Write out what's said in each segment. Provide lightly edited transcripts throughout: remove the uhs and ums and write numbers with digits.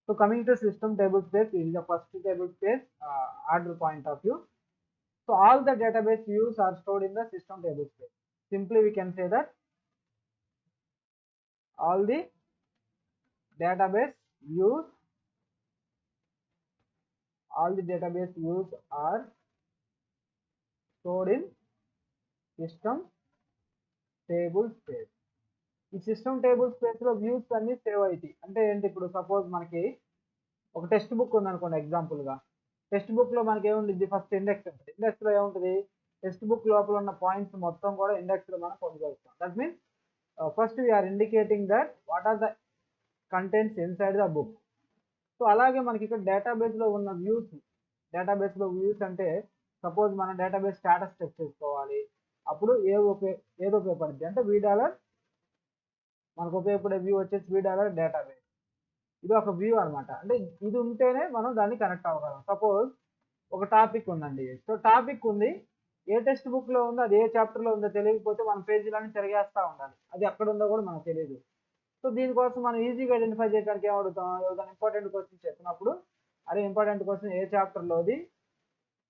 So coming to system tablespace, this is the first tablespace order point of view. So all the database views are stored in the system tablespace. Simply we can say that all the database views are stored in system table space. ఈ system table space లో views అన్ని save అవుతాయి. అంటే ఏంటి, ఇప్పుడు suppose మనకి ఒక text book ఉంది అనుకోండి. ఎగ్జాంపుల్ గా టెక్స్ట్ బుక్ లో మనకి ఏముంటుంది, ఫస్ట్ ఇండెక్స్ ఉంటుంది. ఇండెక్స్ లో ఏముంటుంది, టెక్స్ట్ బుక్ లోపల ఉన్న పాయింట్స్ మొత్తం కూడా ఇండెక్స్ లో మనం పొందగలుగుతాం. That means first we are indicating that what are the contents inside the book. So అలాగే మనకి ఇక్కడ డేటాబేస్ లో ఉన్న వ్యూస్, డేటాబేస్ లో వ్యూస్ అంటే సపోజ్ మన డేటాబేస్ స్టేటస్ చెక్ చేసుకోవాలి, అప్పుడు ఏదో ఉపయోగపడుతుంది అంటే వీడాలర్ మనకు ఉపయోగపడే వ్యూ వచ్చేసి వీడాలర్ డేటాబేస్. ఇది ఒక వ్యూ అనమాట. అంటే ఇది ఉంటేనే మనం దాన్ని కనెక్ట్ అవ్వగలం. సపోజ్ ఒక టాపిక్ ఉందండి. సో టాపిక్ ఉంది, ఏ టెక్స్ట్ బుక్ లో ఉందో అది ఏ చాప్టర్ లో ఉందో తెలియకపోతే మన పేజీలన్నీ తిరిగేస్తూ ఉండాలి. అది ఎక్కడ ఉందో కూడా మనకు తెలియదు. సో దీనికోసం మనం ఈజీగా ఐడెంటిఫై చేయడానికి ఏమడుగుతాం, ఏదైనా ఇంపార్టెంట్ క్వశ్చన్ చెప్పినప్పుడు అదే ఇంపార్టెంట్ క్వశ్చన్ ఏ చాప్టర్ లోది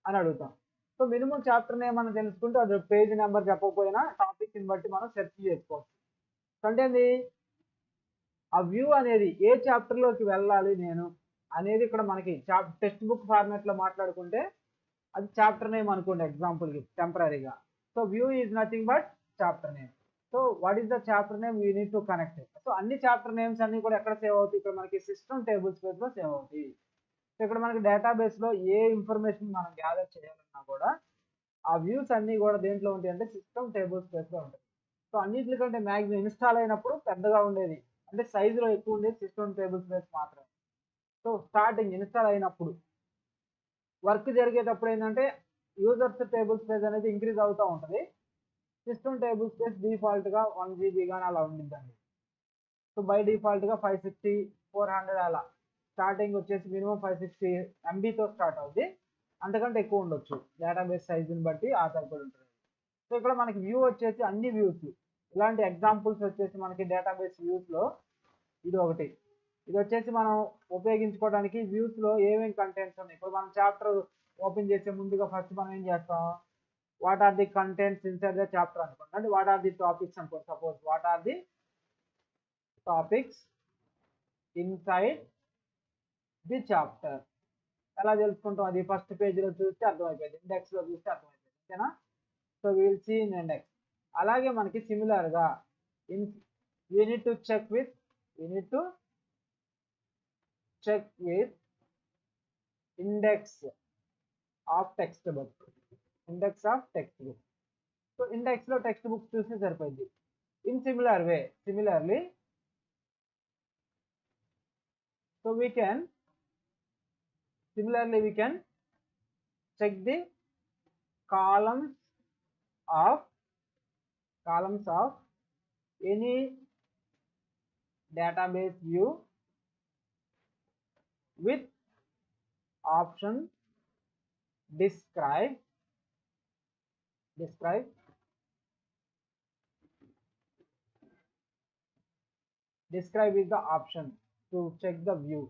అని అడుగుతాం. సో మినిమం చాప్టర్ నేమ్ మనం తెలుసుకుంటే అది పేజ్ నెంబర్ చెప్పకపోయినా టాపిక్ ని బట్టి మనం సెర్చ్ చేసుకోవచ్చు. అంటే ఆ వ్యూ అనేది ఏ చాప్టర్ లోకి వెళ్ళాలి నేను అనేది ఇక్కడ మనకి టెక్స్ట్ బుక్ ఫార్మాట్ లో మాట్లాడుకుంటే అది చాప్టర్ నేమ్ అనుకోండి ఎగ్జాంపుల్ కి టెంపరీగా. So view is nothing but chapter name. So what is the chapter name, we need to connect. So అన్ని చాప్టర్ నేమ్స్ అన్ని కూడా ఎక్కడ సేవ్ అవుతాయి, ఇక్కడ మనకి సిస్టమ్ టేబుల్ స్పేస్ లో సేవ్ అవుతాయి. సో ఇక్కడ మనకి డేటాబేస్ లో ఏ ఇన్ఫర్మేషన్ మనం గ్యాదర్ చేయాలన్నా కూడా ఆ వ్యూస్ అన్ని కూడా దేంట్లో ఉంటాయి అంటే సిస్టమ్ టేబుల్ స్పేస్ లో ఉంటాయి. సో అన్నిటికంటే మ్యాక్సిమం ఇన్స్టాల్ అయినప్పుడు పెద్దగా ఉండేది, అంటే సైజులో ఎక్కువ ఉండేది సిస్టమ్ టేబుల్ స్పేస్ మాత్రమే. సో స్టార్టింగ్ ఇన్స్టాల్ అయినప్పుడు వర్క్ జరిగేటప్పుడు ఏంటంటే యూజర్స్ టేబుల్ స్పేస్ అనేది ఇంక్రీజ్ అవుతూ ఉంటుంది. సిస్టమ్ టేబుల్ స్పేస్ డిఫాల్ట్ గా 1 GB గానీ అలా ఉండిద్దండి. సో బై డిఫాల్ట్ గా 560 400 అలా స్టార్టింగ్ వచ్చేసి మినిమం 560 MBతో స్టార్ట్ అవుతుంది. అంతకంటే ఎక్కువ ఉండొచ్చు, డేటాబేస్ సైజుని బట్టి ఆధారపడి ఉంటుంది. సో ఇక్కడ మనకి వ్యూ వచ్చేసి అన్ని వ్యూస్ ఇలాంటి ఎగ్జాంపుల్స్ వచ్చేసి మనకి డేటాబేస్ వ్యూస్ లో ఇది ఒకటి. ఇది వచ్చేసి మనం ఉపయోగించుకోవడానికి వ్యూస్ లో ఏమేమి కంటెంట్స్ ఉన్నాయి. ఇప్పుడు మనం చాప్టర్ ఓపెన్ చేసే ముందుగా ఫస్ట్ మనం ఏం చేస్తాం, what are the contents inside the chapter అనుకోండి. అంటే వాట్ ఆర్ ది టాపిక్స్ అనుకోండి. Suppose what are the topics inside the chapter. ఎలా తెలుసుకుంటాం, అది ఫస్ట్ పేజీలో చూస్తే అర్థమైపోయింది, ఇండెక్స్ లో చూస్తే అర్థమైపోయింది, ఓకేనా. So will see in index. అలాగే మనకి సిమిలర్ గా we need to check with index of textbook. So index లో టెక్స్ట్ బుక్ చూస్తే సరిపోయింది. In similarly so we can check the columns of any database view with option describe. Describe is the option to check the view.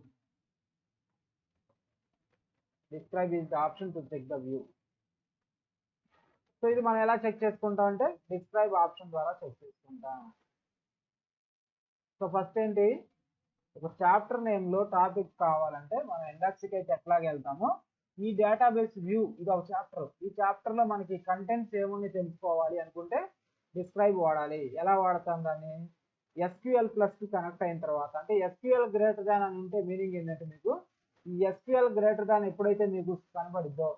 So ఇది మనం ఎలా check చేసుకుంటాం అంటే describe option ద్వారా check చేసుకుంటాం. సో ఫస్ట్ ఏంటి, ఒక చాప్టర్ నేమ్ లో టాపిక్ కావాలంటే మనం ఇండెక్స్కి అయితే ఎట్లాగ వెళ్తామో ఈ డేటాబేస్ వ్యూ ఇది ఒక చాప్టర్. ఈ చాప్టర్ లో మనకి కంటెంట్స్ ఏమున్నాయి తెలుసుకోవాలి అనుకుంటే డిస్క్రైబ్ వాడాలి. ఎలా వాడతాం దాన్ని, SQL ప్లస్ కి కనెక్ట్ అయిన తర్వాత, అంటే SQL గ్రేటర్ దాన్ అని ఉంటే మీనింగ్ ఏంటంటే మీకు ఈ SQL గ్రేటర్ దాన్ ఎప్పుడైతే మీకు కనబడిద్దో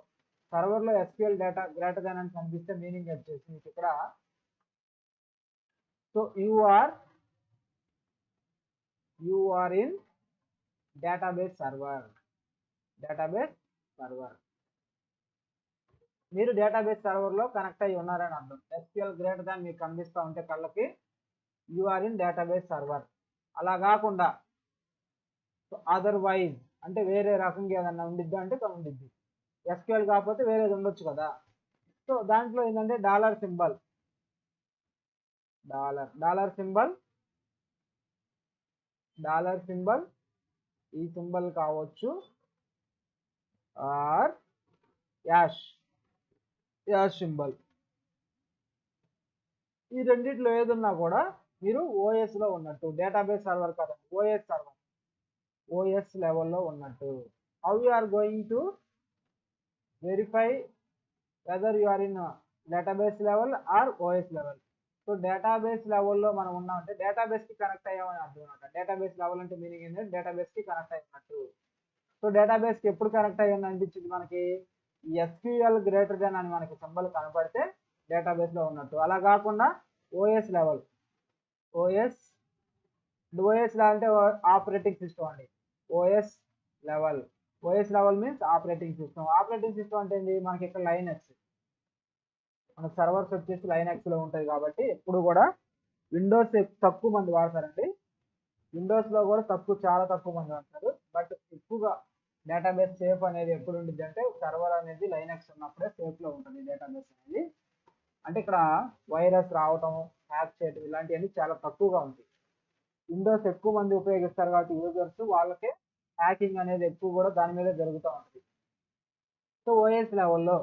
సర్వర్ లో SQL డేటా గ్రేటర్ దాన్ అని కనిపిస్తే మీనింగ్ వచ్చేసి మీకు ఇక్కడ so you are in database server. మీరు డేటాబేస్ సర్వర్ లో కనెక్ట్ అయ్యి ఉన్నారని అర్థం. SQL గ్రేటర్ దాన్ మీకు కనిపిస్తూ ఉంటే కళ్ళకి you are in database server. అలా కాకుండా అదర్వైజ్ అంటే వేరే రకంగా ఏదన్నా ఉండిద్దా అంటే ఉండిద్ది. SQL కాకపోతే వేరేది ఉండొచ్చు కదా. సో దాంట్లో ఏంటంటే డాలర్ సింబల్ ఈ సింబల్ కావచ్చు ఆర్ యాష్ సింబల్. ఈ రెండిట్లో ఏదున్నా కూడా మీరు ఓఎస్లో ఉన్నట్టు, డేటాబేస్ సర్వర్ కదా, ఓఎస్ లెవెల్లో ఉన్నట్టు. How you are going to verify whether you are in database level or OS level? So database లెవెల్లో మనం ఉన్నామంటే డేటాబేస్కి కనెక్ట్ అయ్యామని అర్థం అనమాట. డేటాబేస్ లెవెల్ అంటే మీనింగ్ ఏంటంటే డేటాబేస్కి కనెక్ట్ అయినట్టు. సో డేటాబేస్కి ఎప్పుడు కనెక్ట్ అయ్యాను అనిపించింది మనకి, ఎస్క్యూఎల్ గ్రేటర్ దెన్ అని మనకి సింబల్ కనపడితే డేటాబేస్లో ఉన్నట్టు. అలా కాకుండా ఓఎస్ లెవెల్, ఓఎస్ అంటే ఆపరేటింగ్ సిస్టమ్ అండి. OS level means operating system. Operating system అంటే ఏంటి, మనకి ఇక్కడ లైనక్స్, మన సర్వర్స్ వచ్చేసి లైనక్స్లో ఉంటుంది కాబట్టి ఎప్పుడు కూడా విండోస్ తక్కువ మంది వాడతారండి. విండోస్లో కూడా చాలా తక్కువ మంది వాడతారు. బట్ ఎక్కువగా డేటాబేస్ సేఫ్ అనేది ఎప్పుడు ఉంటుంది అంటే సర్వర్ అనేది లైనక్స్ ఉన్నప్పుడే సేఫ్లో ఉంటుంది డేటాబేస్ అనేది. అంటే ఇక్కడ వైరస్ రావటం, హ్యాక్ చేయటం ఇలాంటివన్నీ చాలా తక్కువగా ఉంటాయి. విండోస్ ఎక్కువ మంది ఉపయోగిస్తారు కాబట్టి యూజర్స్, వాళ్ళకే హ్యాకింగ్ అనేది ఎక్కువ కూడా దాని మీద జరుగుతూ ఉంటుంది. సో ఓఎస్ లెవెల్లో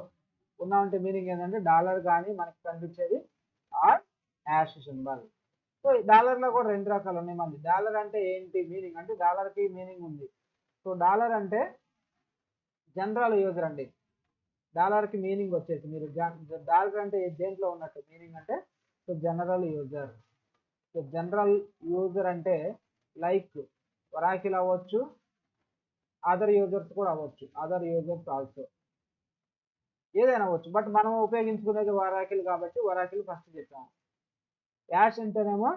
ఉన్నామంటే మీనింగ్ ఏంటంటే డాలర్ కానీ మనకి కనిపించేది ఆర్ యాష్ సింబల్. సో డాలర్లో కూడా రెండు రకాలు ఉన్నాయి. మనకి డాలర్ అంటే ఏంటి మీనింగ్ అంటే, డాలర్కి మీనింగ్ ఉంది. సో డాలర్ అంటే జనరల్ యూజర్ అండి. డాలర్కి మీనింగ్ వచ్చేసి మీరు డాలర్ అంటే దేంట్లో ఉన్నట్టు మీనింగ్ అంటే, so general user. So general user అంటే లైక్ ఒరాకిల్ అవ్వచ్చు, అదర్ యూజర్స్ కూడా అవ్వచ్చు, అదర్ యూజర్స్ ఆల్సో ఏదైనా అవ్వచ్చు. బట్ మనం ఉపయోగించుకునేది ఒరాకిల్ కాబట్టి ఒరాకిల్ ఫస్ట్ చెప్పాము. యాష్ అంటేనేమో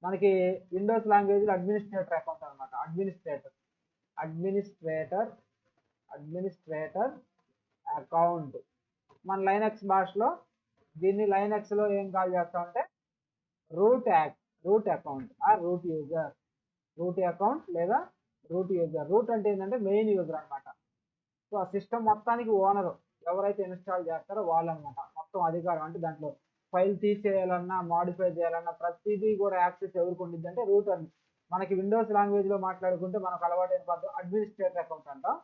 మనకి విండోస్ లాంగ్వేజ్లో అడ్మినిస్ట్రేటర్ అకౌంట్ అనమాట. Administrator account. మన లైనక్స్ భాషలో దీన్ని లైనక్స్లో ఏం కాల్ చేస్తామంటే root account or root account లేదా రూట్ యూజర్. రూట్ అంటే ఏంటంటే మెయిన్ యూజర్ అనమాట. సో ఆ సిస్టమ్ మొత్తానికి ఓనర్ ఎవరైతే ఇన్స్టాల్ చేస్తారో వాళ్ళు అనమాట. మొత్తం అధికారం అంటే దాంట్లో ఫైల్ తీసేయాలన్నా, మాడిఫై చేయాలన్నా ప్రతిదీ కూడా యాక్సెస్ ఎవరికి ఉండిద్ది అంటే రూట్ అని. మనకి విండోస్ లాంగ్వేజ్లో మాట్లాడుకుంటే మనకు అలవాటైన పద్ధతి అడ్మినిస్ట్రేటర్ అకౌంట్ అంటాం.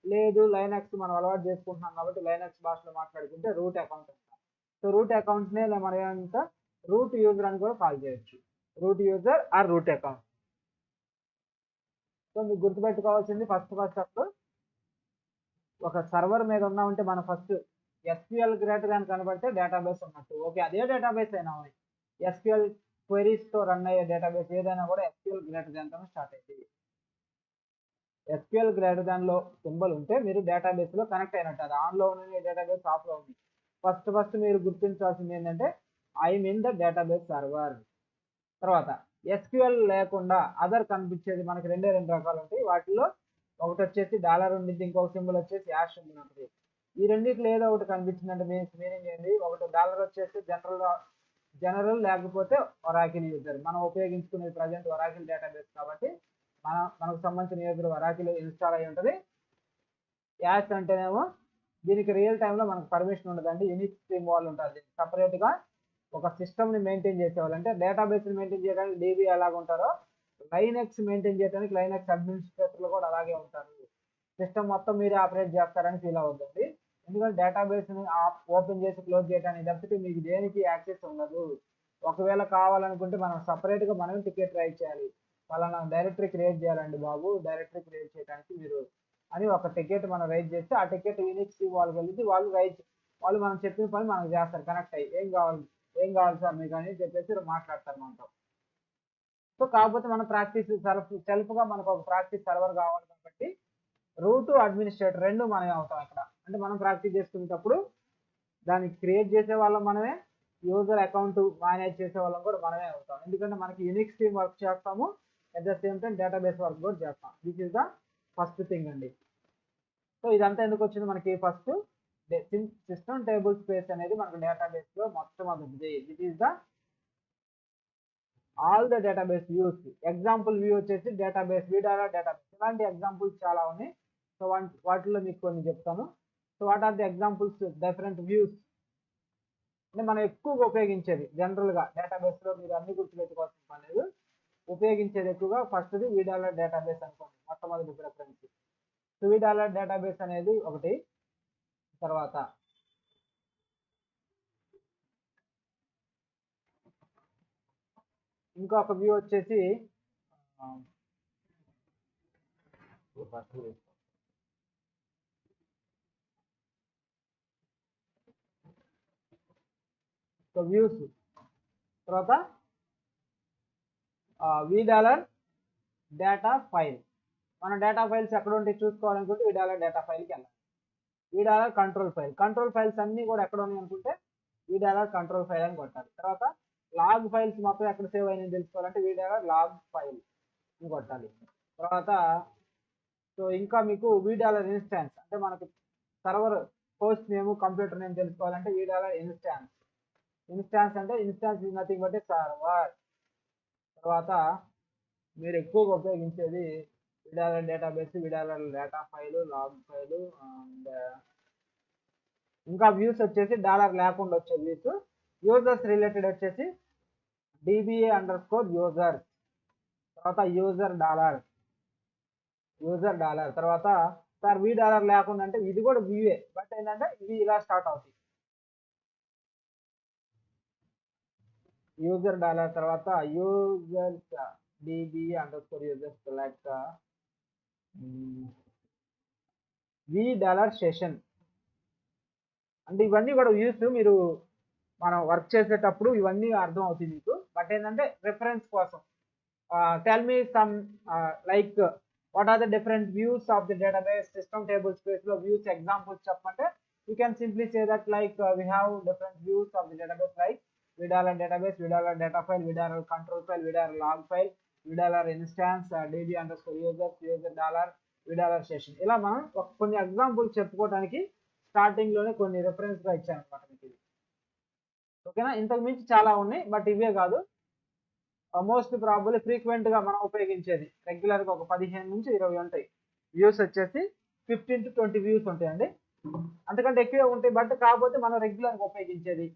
లేదు లైనక్స్ మనం అలవాటు చేసుకుంటున్నాం కాబట్టి లైనక్స్ భాషలో మాట్లాడుకుంటే రూట్ అకౌంట్ అంటాం. సో రూట్ అకౌంట్నే మనం ఏమంతా రూట్ యూజర్ అని కూడా కాల్ చేయొచ్చు. Root user or root account. So మీకు గుర్తుపెట్టుకోవాల్సింది ఫస్ట్ అప్పుడు ఒక సర్వర్ మీద ఉన్నామంటే మనం ఫస్ట్ ఎస్క్యూఎల్ గ్రేటర్ దాన్ కనబడితే డేటాబేస్ ఉన్నట్టు. ఓకే, అదే డేటాబేస్ అయినా ఎస్క్యూఎల్ క్వెరీస్తో రన్ అయ్యే డేటాబేస్ ఏదైనా కూడా ఎస్క్యూఎల్ గ్రేటర్ దాన్ తో స్టార్ట్ అవుతుంది. ఎస్క్యూఎల్ గ్రేటర్ దాన్ లో సింబల్ ఉంటే మీరు డేటాబేస్ లో కనెక్ట్ అయినట్టు. అది ఆన్లో ఉన్న డేటాబేస్ ఆఫ్లో ఉంది. ఫస్ట్ మీరు గుర్తించాల్సింది ఏంటంటే I'm in the database server. తర్వాత ఎస్క్యూఎల్ లేకుండా అదర్ కనిపించేది మనకి రెండు రకాలు ఉంటాయి. వాటిలో ఒకటి వచ్చేసి డాలర్ ఉండిద్ది, ఇంకొక సింబల్ వచ్చేసి యాష్ ఉంటుంది. ఈ రెండిట్లో ఏదో ఒకటి కనిపించిందంటే మీనింగ్ ఏంటి, ఒకటి డాలర్ వచ్చేసి జనరల్ లేకపోతే ఒరాకిల్ యూజర్. మనం ఉపయోగించుకునేది ప్రజెంట్ ఒరాకిల్ డేటాబేస్ కాబట్టి మనకు సంబంధించిన యూజర్ ఒరాకిల్ ఇన్స్టాల్ అయి ఉంటుంది. యాష్ అంటేనేమో దీనికి రియల్ టైంలో మనకు పర్మిషన్ ఉండదండి. యూనిక్ స్ట్రీమ్ వాళ్ళు ఉంటుంది సపరేట్గా ఒక సిస్టమ్ని మెయింటైన్ చేసేవాళ్ళు. అంటే డేటాబేస్ని మెయింటైన్ చేయడానికి డీబీ ఎలాగ ఉంటారో లైనక్స్ మెయింటైన్ చేయడానికి లైనక్స్ అడ్మినిస్ట్రేటర్లు కూడా అలాగే ఉంటారు. సిస్టమ్ మొత్తం మీరే ఆపరేట్ చేస్తారని ఫీల్ అవుతుంది. ఎందుకంటే డేటాబేస్ని ఓపెన్ చేసి క్లోజ్ చేయడానికి తప్పితే మీకు దేనికి యాక్సెస్ ఉండదు. ఒకవేళ కావాలనుకుంటే మనం సపరేట్గా మనం టికెట్ రైట్ చేయాలి. వాళ్ళ డైరెక్టరీ క్రియేట్ చేయాలండి బాబు, డైరెక్టరీ క్రియేట్ చేయడానికి మీరు అని ఒక టికెట్ మనం రైట్ చేస్తే ఆ టికెట్ యూనిక్ స్ట్రీమ్ వాళ్ళకి వెళ్ళి వాళ్ళు మనం చెప్పిన పని మనకు చేస్తారు. కనెక్ట్ అయ్యి ఏం కావాలి సార్ మీకు అని చెప్పేసి మాట్లాడతారు మనతో. సో కాకపోతే మన ప్రాక్టీస్ సెల్ఫ్గా మనకు ఒక ప్రాక్టీస్ సర్వర్ కావాలి కాబట్టి రూట్ అడ్మినిస్ట్రేటర్ రెండు మనమే అవుతాం ఇక్కడ. అంటే మనం ప్రాక్టీస్ చేసుకునేటప్పుడు దాన్ని క్రియేట్ చేసే వాళ్ళం మనమే, యూజర్ అకౌంట్ మేనేజ్ చేసే వాళ్ళం కూడా మనమే అవుతాం. ఎందుకంటే మనకి యూనిక్ స్ట్రీమ్ వర్క్ చేస్తాము, at the same time database work కూడా చేస్తాం. This is the first thing అండి. సో ఇదంతా ఎందుకు వచ్చింది మనకి, ఫస్ట్ సిస్టమ్ టేబుల్ స్పేస్ అనేది మనకు డేటాబేస్ లో మొట్టమొదటిది. This is the all the database views. Example view వచ్చేసి డేటాబేస్ డేటాబేస్. ఇలాంటి ఎగ్జాంపుల్స్ చాలా ఉన్నాయి. సో వాటిలో మీకు కొన్ని చెప్తాను. So what are the examples different views అంటే మనం ఎక్కువగా ఉపయోగించేది జనరల్గా డేటాబేస్లో మీరు అన్ని గుర్తుపెట్టుకోవాల్సిన పని లేదు. ఉపయోగించేది ఎక్కువగా ఫస్ట్ది వీడాలర్ డేటాబేస్ అనుకోండి, మొట్టమొదటి ప్రిఫరెన్స్. సో వీడాలర్ డేటాబేస్ అనేది ఒకటి. తర్వాత ఇంకొక వ్యూ వచ్చేసి వ్యూస్, తర్వాత వీడాలర్ డేటా ఫైల్. మన డేటా ఫైల్స్ ఎక్కడ ఉంటే చూసుకోవాలనుకుంటే వీడాలర్ డేటా ఫైల్కి వెళ్ళాలి. వీడాలర్ కంట్రోల్ ఫైల్, కంట్రోల్ ఫైల్స్ అన్నీ కూడా ఎక్కడ ఉన్నాయి అనుకుంటే వీడాలర్ కంట్రోల్ ఫైల్ అని కొట్టాలి. తర్వాత లాగ్ ఫైల్స్ మొత్తం ఎక్కడ సేవ్ అయినాయని తెలుసుకోవాలంటే వీడాలర్ లాగ్ ఫైల్ అని కొట్టాలి. తర్వాత సో ఇంకా మీకు వీడాలర్ ఇన్స్టాన్స్, అంటే మనకు server host name computer name తెలుసుకోవాలంటే వీడాలర్ ఇన్స్టాన్స్. ఇన్స్టాన్స్ అంటే instance is nothing but server. తర్వాత మీరు ఎక్కువగా ఉపయోగించేది V dollar database, V dollar data file, log file. And ఇంకా వ్యూస్ వచ్చేసి డాలర్ లేకుండా వచ్చే వ్యూస్. యూజర్స్ రిలేటెడ్ వచ్చేసి DBA_user, తర్వాత యూజర్ డాలర్, తర్వాత సార్ వీ డాలర్ లేకుండా అంటే ఇది కూడా వ్యూఏ, బట్ ఏంటంటే ఇవి ఇలా స్టార్ట్ అవుతాయి. యూజర్ డాలర్, తర్వాత users DBA_user select we dollar session. అంటే ఇవన్నీ కూడా వ్యూస్ మీరు మనం వర్క్ చేసేటప్పుడు ఇవన్నీ అర్థం అవుతుంది మీకు, బట్ ఏంటంటే రిఫరెన్స్ కోసం. Tell me some like what are the different views of the database system table space లో వ్యూస్ ఎగ్జాంపుల్స్ చెప్పంటే you can simply say that like we have different views of the database like V dollar database, V dollar data file, V dollar control file, V dollar log file, V dollar instance, DB_users, user dollar, V dollar session. ఇలా మనం కొన్ని examples చెప్పుకోవడానికి starting లోనే కొన్ని reference గా ఇచ్చాను అనమాట మీకు. ఓకేనా, ఇంతకు మించి చాలా ఉన్నాయి, బట్ ఇవే కాదు. మోస్ట్ ప్రాబబ్లీ ఫ్రీక్వెంట్ గా మనం ఉపయోగించేది రెగ్యులర్ గా ఒక 15 నుంచి 20 ఉంటాయి. వ్యూస్ వచ్చేసి 15 to 20 వ్యూస్ ఉంటాయండి, అంతకంటే ఎక్కువే ఉంటాయి. బట్ కాకపోతే మనం రెగ్యులర్ గా ఉపయోగించేది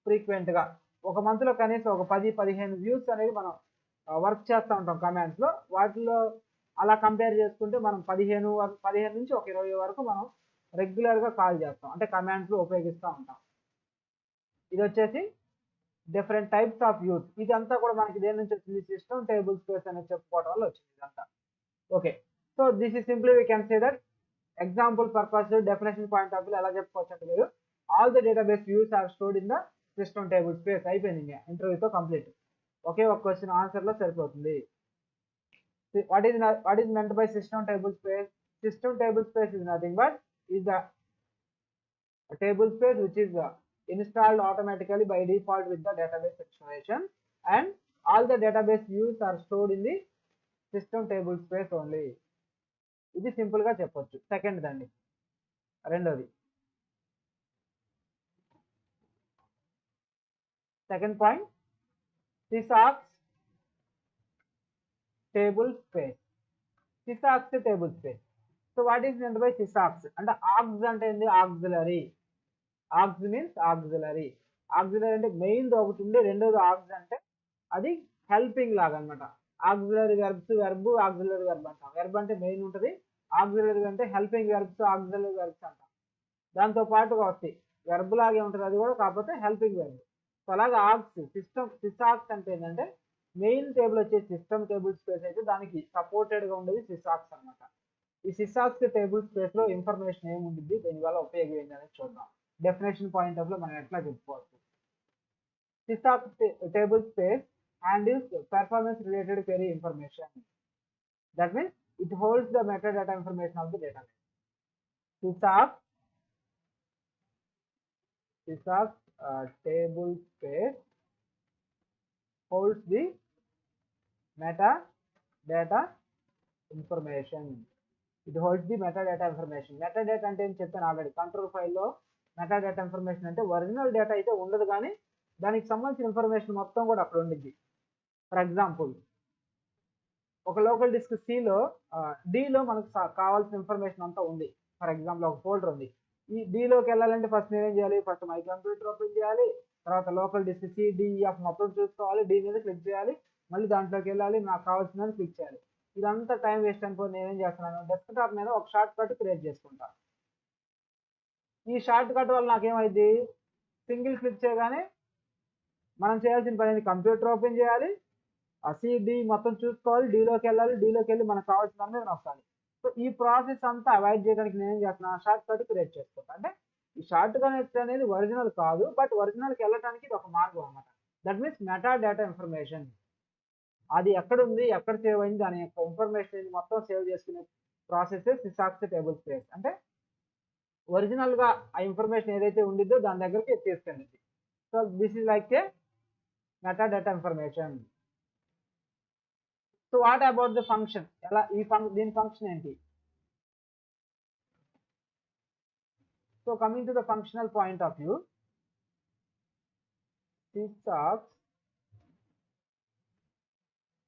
ఫ్రీక్వెంట్ గా ఒక మంత్ లో కనీసం ఒక 10-15 వ్యూస్ అనేది మనం వర్క్ చేస్తూ ఉంటాం కమాండ్స్ లో. వాటిలో అలా కంపేర్ చేసుకుంటే మనం 15 నుంచి ఒక 20 వరకు మనం రెగ్యులర్ గా కాల్ చేస్తాం, అంటే కమాండ్స్ లో ఉపయోగిస్తూ ఉంటాం. ఇది వచ్చేసి డిఫరెంట్ టైప్స్ ఆఫ్ వ్యూస్. ఇదంతా కూడా మనకి దేని నుంచి వచ్చింది, సిస్టమ్ టేబుల్ స్పేస్ అనేది చెప్పుకోవడం వల్ల వచ్చింది ఇదంతా. Okay, so this is simply we can say that example purpose definition point of view ఎలా చెప్పుకోవచ్చు అంటే మీరు all the database views are stored in the system table space. అయిపోయింది, ఇంకా ఇంటర్వ్యూతో కంప్లీట్. ఒకే ఒక క్వశ్చన్ ఆన్సర్ లో సరిపోతుంది. What is meant by system table space? System table space is nothing but is the table space which is installed automatically by default with the database installation, and all the database views are stored in the system table space only. ఇది simple గా చెప్పొచ్చు. Second దండి, రెండోది second point, SYSAUX table space. SYSAUX table space. So what is meant by SYSAUX అంటే aux అంటే ఏంది, auxiliary. Aux means auxiliary. Auxiliary అంటే main ఒకటి ఉండే, రెండోది ఆక్స్ అంటే అది హెల్పింగ్ లాగా అనమాట. Auxiliary verbs, verb auxiliary verb అంటాం. వెర్బ్ అంటే మెయిన్ ఉంటుంది, ఆక్సిలరీ అంటే హెల్పింగ్ వెర్బ్స్, ఆక్సిలరీ వెర్బ్స్ అంటాం. దాంతో పాటుగా వస్తాయి, వెర్బ్ లాగే ఉంటుంది అది కూడా, కాకపోతే హెల్పింగ్ వెర్బ్. సో అలాగే ఆక్స్, సిసాక్స్ అంటే ఏంటంటే మెయిన్ టేబుల్ వచ్చే సిస్టమ్ టేబుల్ స్పేస్ అయితే దానికి సపోర్టెడ్ గా ఉండేది సిసాక్స్ అనమాట. ఈ సిసాక్స్ టేబుల్ స్పేస్ లో ఇన్ఫర్మేషన్ ఏముంటుంది, దీనివల్ల ఉపయోగం ఏంటి అనేది చూద్దాం. డెఫినేషన్ పాయింట్ ఆఫ్ లో మనం ఎట్లా చెప్పుకోవచ్చు. SYSAUX table space handles performance related query information. That means it holds the metadata information of the database. Sysax table space holds the metadata information. It holds the metadata information. Metadata అంటే ఏం చెప్పాను already, control ఫైల్లో metadata information అంటే original data అయితే ఉండదు, కానీ దానికి సంబంధించిన ఇన్ఫర్మేషన్ మొత్తం కూడా అక్కడ ఉండిద్ది. ఫర్ ఎగ్జాంపుల్ ఒక లోకల్ డిస్క్ సిలో డిలో మనకు కావాల్సిన ఇన్ఫర్మేషన్ అంతా ఉంది. ఫర్ ఎగ్జాంపుల్ ఒక ఫోల్డర్ ఉంది, ఈ డిలోకి వెళ్ళాలంటే ఫస్ట్ నేనేం చేయాలి, ఫస్ట్ మై కంప్యూటర్ ఓపెన్ చేయాలి, తర్వాత లోకల్ డిస్క్ సిడిఎఫ్ మొత్తం చూసుకోవాలి, డి మీద క్లిక్ చేయాలి, మళ్ళీ దాంట్లోకి వెళ్ళాలి, నాకు కావాల్సిందని క్లిక్ చేయాలి. ఇదంతా టైం వేస్ట్ అనుకోని నేనేం చేస్తున్నాను, డెస్క్టాప్ మీద ఒక షార్ట్ కట్ క్రియేట్ చేసుకుంటాను. ఈ షార్ట్ కట్ వల్ల నాకేమైంది, సింగిల్ క్లిక్ చేయగానే మనం చేయాల్సిన పని కంప్యూటర్ ఓపెన్ చేయాలి, ఆ సిడి మొత్తం చూసుకోవాలి, డీలోకి వెళ్ళాలి, డీలోకి వెళ్ళి మనకు కావాల్సిన దాని మీద నొక్కాలి. సో ఈ ప్రాసెస్ అంతా అవాయిడ్ చేయడానికి నేను ఏం చేస్తున్నా, షార్ట్ కట్ క్రియేట్ చేసుకుంటా. అంటే ఈ షార్ట్ కట్ అనేది ఒరిజినల్ కాదు, బట్ ఒరిజినల్కి వెళ్ళడానికి ఇది ఒక మార్గం అన్నమాట. That means meta data information, అది ఎక్కడ ఉంది, ఎక్కడ సేవ్ అయింది, దాని యొక్క ఇన్ఫర్మేషన్ మొత్తం సేవ్ చేసుకునే ప్రాసెస్ సిసాక్స్ టేబుల్ స్పేస్. అంటే ఒరిజినల్ గా ఆ ఇన్ఫర్మేషన్ ఏదైతే ఉండిద్దో దాని దగ్గరికి తీసుకెళ్ళింది. So this is like A meta data information. So what about the function, ఎలా దీని ఫంక్షన్ ఏంటి? So coming to the functional point of view, sysocs,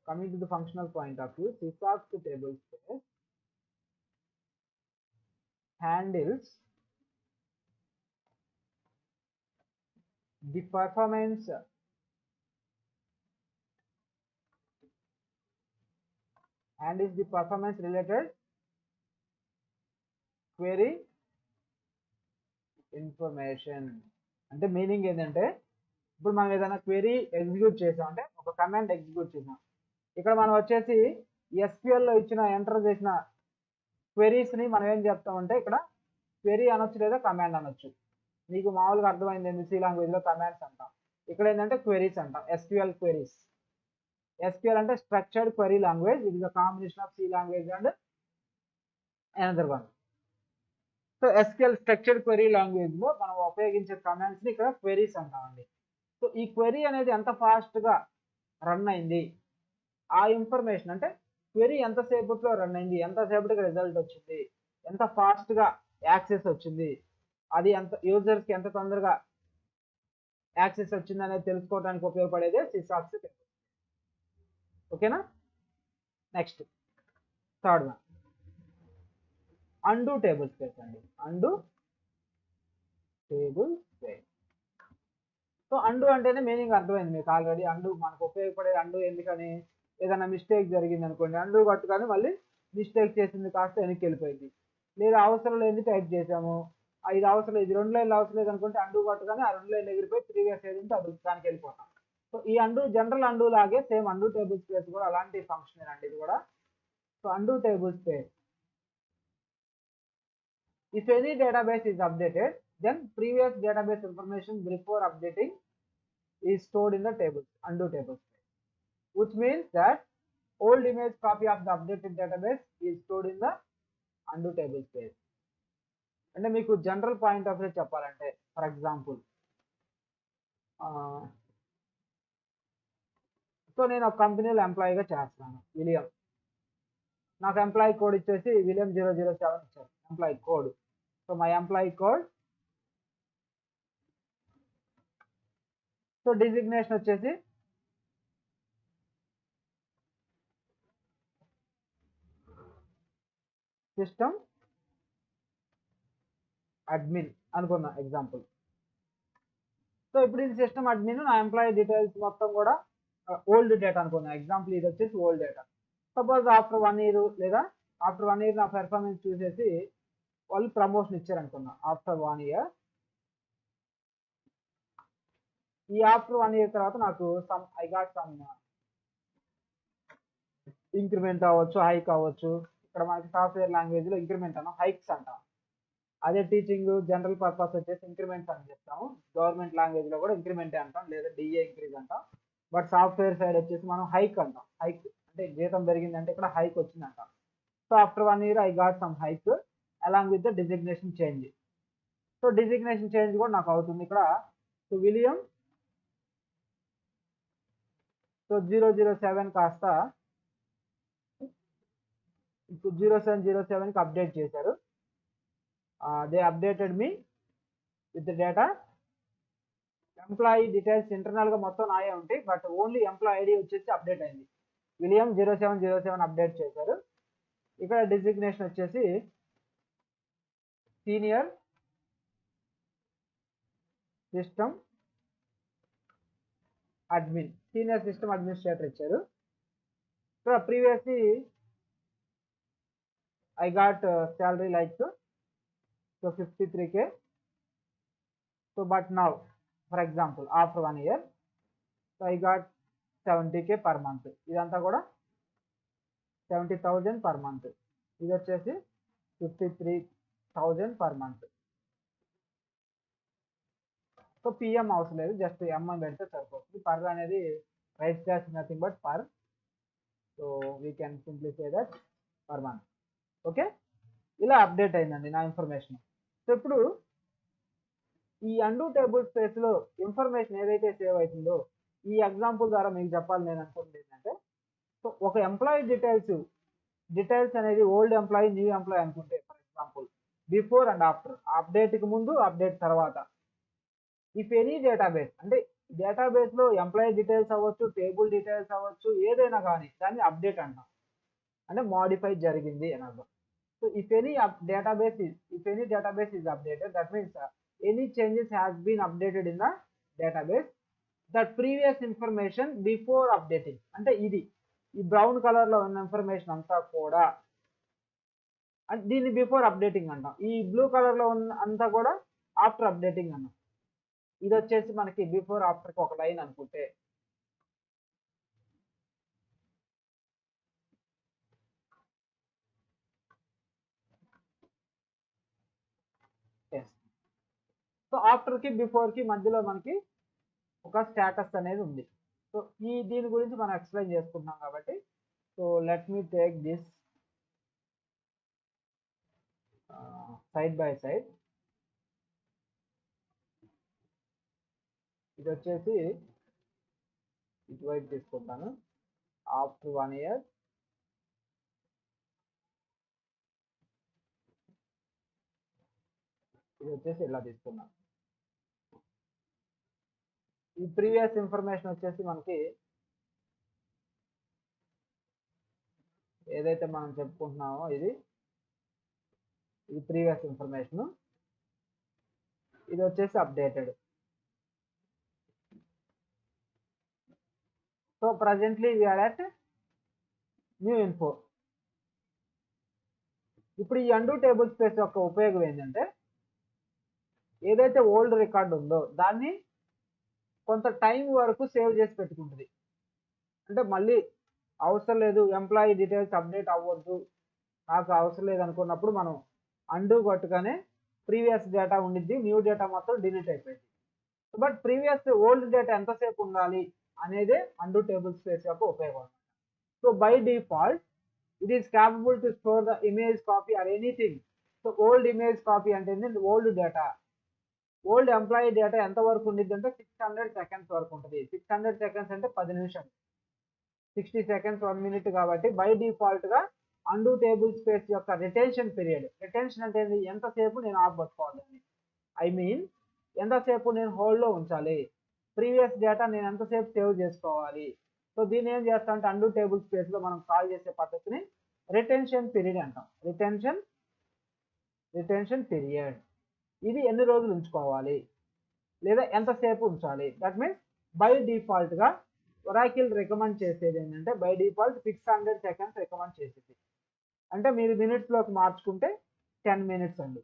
coming to the functional point of view, sysocs table space handles the performance related query information. అంటే meaning ఏంటంటే, ఇప్పుడు మనం ఏదైనా query execute చేసాం, అంటే ఒక కమాండ్ ఎగ్జిక్యూట్ చేసాం, ఇక్కడ మనం వచ్చేసి ఎస్క్యూఎల్ లో ఇచ్చిన ఎంటర్ చేసిన క్వెరీస్ ని మనం ఏం చెప్తామంటే, ఇక్కడ క్వెరీ అనొచ్చు లేదా కమాండ్ అనొచ్చు. మీకు మామూలుగా అర్థమైంది ఏంటి, సి లాంగ్వేజ్ లో కమాండ్స్ అంటాం, ఇక్కడ ఏంటంటే క్వెరీస్ అంటాం, ఎస్క్యూఎల్ క్వెరీస్. SQL అంటే structured query language, it is a combination of C language and another one. So SQL structured query language లో మనం ఉపయోగించే కమాండ్స్ ని ఇక్కడ క్వెరీస్ అంటామండి. సో ఈ క్వెరీ అనేది ఎంత ఫాస్ట్ గా రన్ అయింది, ఆ ఇన్ఫర్మేషన్, అంటే క్వెరీ ఎంతసేపట్లో రన్ అయింది, ఎంతసేపటికి రిజల్ట్ వచ్చింది, ఎంత ఫాస్ట్ గా యాక్సెస్ వచ్చింది, అది ఎంత యూజర్స్ కి ఎంత తొందరగా యాక్సెస్ వచ్చింది అనేది తెలుసుకోవడానికి ఉపయోగపడేదే సిసాక్స్. ఓకేనా? Next third one, undo table space అండి. Undo table space. So undo అంటేనే మీనింగ్ అర్థమైంది మీకు ఆల్రెడీ. అండు మనకు ఉపయోగపడే అండు ఎందుకని, ఏదైనా మిస్టేక్ జరిగింది అనుకోండి, అండు కొట్టగానే మళ్ళీ మిస్టేక్ చేసింది కాస్త వెనక్కి వెళ్ళిపోయింది. లేదా అవసరం లేని టైప్ చేసాము, ఇది అవసరం లేదు, 2 లైన్లు అవసరం లేదు అనుకుంటే అండు కొట్టగానే ఆ 2 లైన్లు ఎగిరిపోయి ప్రీవియస్ ఏది ఉంటే అది దానికి వెళ్ళిపోతాం. సో ఈ అండు జనరల్ అండు లాగే సేమ్ అండు టేబుల్ స్పేస్ కూడా అలాంటి ఫంక్షన్ అండి ఇది కూడా. So and table space, if any database is updated, then previous database information before updating is stored in the table, undo table space, which means that old image copy of the updated database is stored in the undo table space. అంటే మీకు general point of view చెప్పాలంటే, for example, so నేను ఒక కంపెనీలో ఎంప్లాయీగా చేస్తున్నాను, William. నాకు employee code ఇచ్చేసి William 007 ఇచ్చారు employee code. So my employee code, so designation వచ్చేసి సిస్టమ్ అడ్మిన్ అనుకున్నా ఎగ్జాంపుల్. సో ఇప్పుడు ఇది సిస్టమ్ అడ్మిన్, నా ఎంప్లాయీ డీటెయిల్స్ మొత్తం కూడా ఓల్డ్ డేటా అనుకున్నా ఎగ్జాంపుల్, ఇది వచ్చేసి old data. Suppose after 1 year లేదా ఆఫ్టర్ 1 year నా పెర్ఫార్మెన్స్ చూసేసి వాళ్ళు ప్రమోషన్ ఇచ్చారు అనుకున్నా ఆఫ్టర్ 1 year. ఈ ఆఫ్టర్ 1 year తర్వాత నాకు ఐ గాట్ సమ్ ఇంక్రిమెంట్ అవ్వచ్చు, హైక్ అవ్వచ్చు. ఇక్కడ మనకి సాఫ్ట్వేర్ లాంగ్వేజ్ లో ఇంక్రిమెంట్ అన్నాం, హైక్స్ అంటాం. అదే టీచింగ్ జనరల్ పర్పస్ వచ్చేసి ఇంక్రిమెంట్స్ అని చెప్తాము. గవర్నమెంట్ లాంగ్వేజ్ లో కూడా ఇంక్రిమెంటే అంటాం, లేదా డిఏ ఇంక్రీజ్ అంటాం. బట్ సాఫ్ట్వేర్ సైడ్ వచ్చేసి మనం హైక్ అంటాం. హైక్ అంటే జీతం పెరిగింది అంటే ఇక్కడ హైక్ వచ్చింది అంటాం. So after 1 year I got some hike along with the designation change. So designation change కూడా నాకు అవుతుంది ఇక్కడ. సో విలియం, సో 007 కాస్త 0707 కి అప్డేట్ చేశారు. They updated me with data. Employee details internal గా మొత్తం నాయే ఉంటాయి, బట్ ఓన్లీ ఎంప్లాయీ ఐడి వచ్చేసి అప్డేట్ అయింది, విలియం 0707 అప్డేట్ చేశారు. ఇక్కడ డిజిగ్నేషన్ వచ్చేసి senior system admin, senior system administrator ఇచ్చారు. So previously I got salary like so 53k. So but now, for example, after 1 year, so I got 70k per month. ఇదంతా కూడా 70,000 per month. ఇది వచ్చేసి 53,000 per month. So PM అవసరం లేదు, just MM పెడితే సరిపోతుంది. Per అనేది right slash nothing but per. So we can simply say that per month. Okay, ఇలా అప్డేట్ అయిందండి నా ఇన్ఫర్మేషన్. సో ఇప్పుడు ఈ అండు టేబుల్ స్పేస్ లో ఇన్ఫర్మేషన్ ఏదైతే సేవ్ అవుతుందో, ఈ ఎగ్జాంపుల్ ద్వారా మీకు చెప్పాలి నేను అనుకుంటుంది ఏంటంటే, సో ఒక ఎంప్లాయీ డీటెయిల్స్ అనేది ఓల్డ్ ఎంప్లాయీ, న్యూ ఎంప్లాయీ అనుకుంటే, for example before and after, అప్డేట్కి ముందు, అప్డేట్ తర్వాత. ఇఫ్ ఎనీ డేటాబేస్ అంటే డేటాబేస్ లో ఎంప్లాయీ డీటెయిల్స్ అవ్వచ్చు, టేబుల్ డీటెయిల్స్ అవ్వచ్చు, ఏదైనా కానీ దాన్ని అప్డేట్ అంటాం, అంటే మాడిఫై జరిగింది అని అర్థం. So if any database is updated, that means any changes has been updated in the database, that previous information before updating, అంటే ఇది ఈ బ్రౌన్ కలర్ లో ఉన్న ఇన్ఫర్మేషన్ అంతా కూడా దీన్ని బిఫోర్ అప్డేటింగ్ అంటాం. ఈ బ్లూ కలర్ లో ఉన్న అంతా కూడా ఆఫ్టర్ అప్డేటింగ్ అన్నాం. ఇది వచ్చేసి మనకి బిఫోర్ ఆఫ్టర్ ఒక లైన్ అనుకుంటే, సో ఆఫ్టర్ కి బిఫోర్ కి మధ్యలో మనకి ఒక స్టేటస్ అనేది ఉంది. సో దీని గురించి మనం ఎక్స్ప్లెయిన్ చేసుకుంటున్నాం కాబట్టి, so let me take this side by side. ఇది వచ్చేసి ఇటువైపు తీసుకుంటాను. ఆఫ్టర్ 1 year, ఇది వచ్చేసి ఇలా తీసుకున్నాను. ఈ ప్రీవియస్ ఇన్ఫర్మేషన్ వచ్చేసి మనకి ఏదైతే మనం చెప్పుకుంటున్నామో ఇది ప్రీవియస్ ఇన్ఫర్మేషన్, ఇది వచ్చేసి updated. So presently we're at new info. ఇప్పుడు ఈ అండు టేబుల్ స్పేస్ యొక్క ఉపయోగం ఏంటంటే, ఏదైతే ఓల్డ్ రికార్డ్ ఉందో దాన్ని కొంత టైం వరకు సేవ్ చేసి పెట్టుకుంటుంది. అంటే మళ్ళీ అవసరం లేదు, ఎంప్లాయీ డీటెయిల్స్ అప్డేట్ అవ్వద్దు, నాకు అవసరం లేదు అనుకున్నప్పుడు మనం అండు కొట్టుగానే ప్రీవియస్ డేటా ఉండిద్ది, న్యూ డేటా మొత్తం డిలీట్ అయిపోయింది. బట్ ప్రీవియస్ ఓల్డ్ డేటా ఎంతసేపు ఉండాలి అనేదే అండు టేబుల్ స్పేస్ యొక్క ఉపయోగం. So by default it is capable to store the image copy or anything. So old image copy అంటే old data, old employee data ఎంత వరకు ఉండిద్ది అంటే 600 సెకండ్స్ వరకు ఉంటుంది. 600 సెకండ్స్ అంటే 10 నిమిషాలు, 60 సెకండ్స్ 1 మినిట్. కాబట్టి బై డిఫాల్ట్ గా అండు టేబుల్ స్పేస్ యొక్క రిటెన్షన్ పీరియడ్, రిటెన్షన్ అంటే ఎంతసేపు నేను ఆఫ్ పట్టుకోవాలి, ఐ మీన్ ఎంతసేపు నేను హోల్డ్ లో ఉంచాలి, ప్రీవియస్ డేటా నేను ఎంతసేపు సేవ్ చేసుకోవాలి. సో దీన్ని ఏం చేస్తా అంటే అండు టేబుల్ స్పేస్ లో మనం కాల్ చేసే పద్ధతిని రిటెన్షన్ పీరియడ్ అంటాం. రిటెన్షన్ పీరియడ్, ఇది ఎన్ని రోజులు ఉంచుకోవాలి లేదా ఎంతసేపు ఉంచాలి. దట్ మీన్స్ బై డిఫాల్ట్ గా ఒరాకిల్ రికమెండ్ చేసేది ఏంటంటే, బై డిఫాల్ట్ 600 సెకండ్స్ రికమెండ్ చేసేది. అంటే మీరు మినిట్స్ లోకి మార్చుకుంటే 10 మినిట్స్ అండి.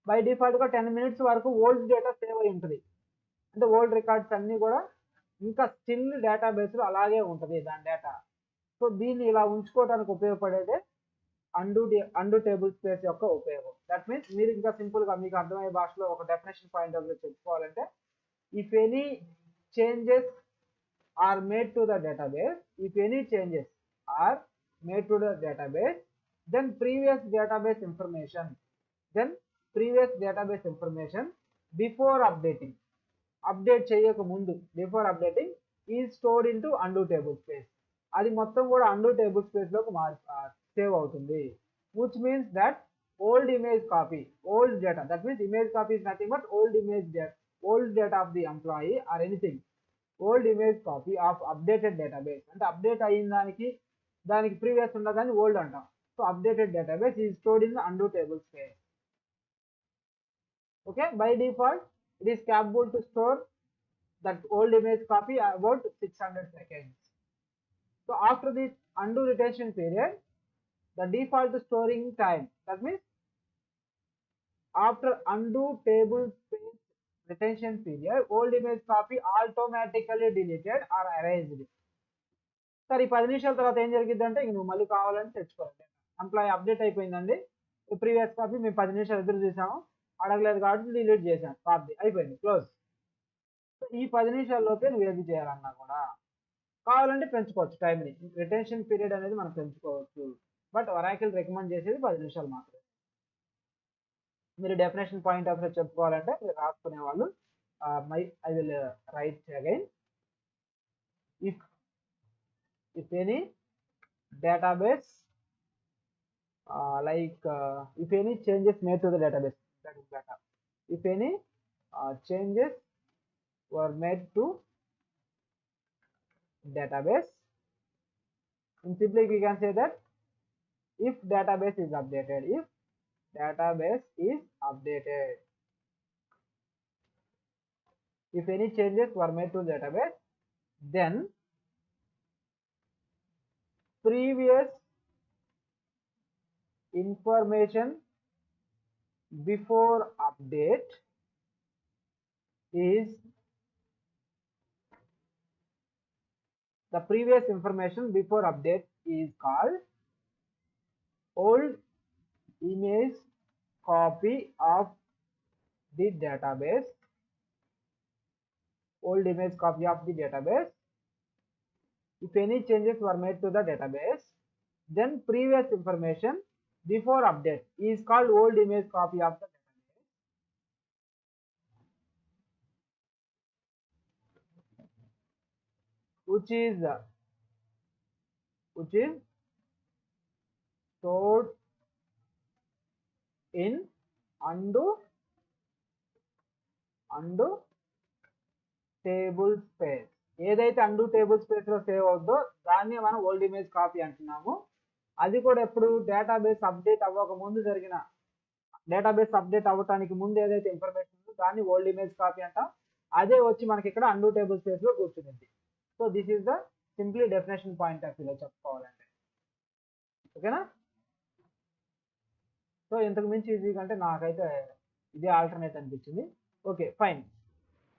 బై డిఫాల్ట్ గా 10 మినిట్స్ వరకు ఓల్డ్ డేటా సేవ్ అయి ఉంటుంది. అంటే ఓల్డ్ రికార్డ్స్ అన్ని కూడా ఇంకా స్టిల్ డేటాబేస్ లో అలాగే ఉంటుంది దాని డేటా. సో దీన్ని ఇలా ఉంచుకోవడానికి ఉపయోగపడేదే అండు టేబుల్ స్పేస్ యొక్క ఉపయోగం. దట్ మీన్స్ మీరు ఇంకా సింపుల్ గా మీకు అర్థమయ్యే భాషలో ఒక డెఫినేషన్ పాయింట్ ఆఫ్ వ్యూ చెప్పుకోవాలంటే, if any changes are made to the database, then previous database information before updating, update చేయక ముందు, before updating, is stored into undo table space. అది మొత్తం కూడా అండు టేబుల్ స్పేస్ లోకి సేవ్ అవుతుంది. Which means that old image copy, old data, that means image copy is nothing but old data of the employee or anything, old image copy of updated database. అంటే update అయిన దానికి previous ఉన్నదాన్ని old అంటాం. So updated database is stored in the and table space. Okay, by default it is capable to store that old image copy about 600 seconds. So after this undo retention period, the default storing time, that means after undo table space retention period, old image copy automatically deleted or erased. సరే ఈ 10 నిమిషాల తర్వాత ఏం జరిగిద్దంటే ఇంక నువ్వు మళ్ళీ కావాలని తెచ్చుకోవాలి. ఎంప్లాయీ అప్డేట్ అయిపోయిందండి, ప్రీవియస్ కాపీ మేము 10 నిమిషాలు ఎదురు చూసాము, అడగలేదు కాబట్టి డిలీట్ చేశాను, కాపీ అయిపోయింది, క్లోజ్. ఈ 10 నిమిషాల లోపే నువ్వు ఏది చేయాలన్నా కూడా కావాలంటే పెంచుకోవచ్చు టైంని, రిటెన్షన్ పీరియడ్ అనేది మనం పెంచుకోవచ్చు. బట్ ఒరాకిల్ రికమెండ్ చేసేది 10 నిమిషాలు మాత్రమే. మీరు డెఫినేషన్ పాయింట్ ఆఫ్ వ్యూ చెప్పుకోవాలంటే మీరు రాసుకునే వాళ్ళు I will write again. if any database if any changes made to the database, that is data, if any changes were made to database, and simply we can say that if database is updated, if database is updated, if any changes were made to database, then previous information before update is the previous information before update is called old image copy of the database, old image copy of the database. If any changes were made to the database, then previous information before update is called old image copy of the database, which is stored in undo table space. ఏదైతే and table space లో save అవుద్దో దాన్ని మనం old image copy అంటున్నాము. అది కూడా ఎప్పుడు database update అవ్వక ముందు జరిగిన, డేటాబేస్ అప్డేట్ అవ్వటానికి ముందు ఏదైతే ఇన్ఫర్మేషన్ ఉందో దాన్ని ఓల్డ్ ఇమేజ్ కాపీ అంటాం. అదే వచ్చి మనకి ఇక్కడ అండు టేబుల్ స్పేస్ లో కూర్చుంది. So this is the simply definition point of వ్యూలో చెప్పుకోవాలంటే, ఓకేనా. సో ఇంతకు మించి ఈజీగా అంటే నాకైతే ఇదే ఆల్టర్నేట్ అనిపించింది. Okay fine.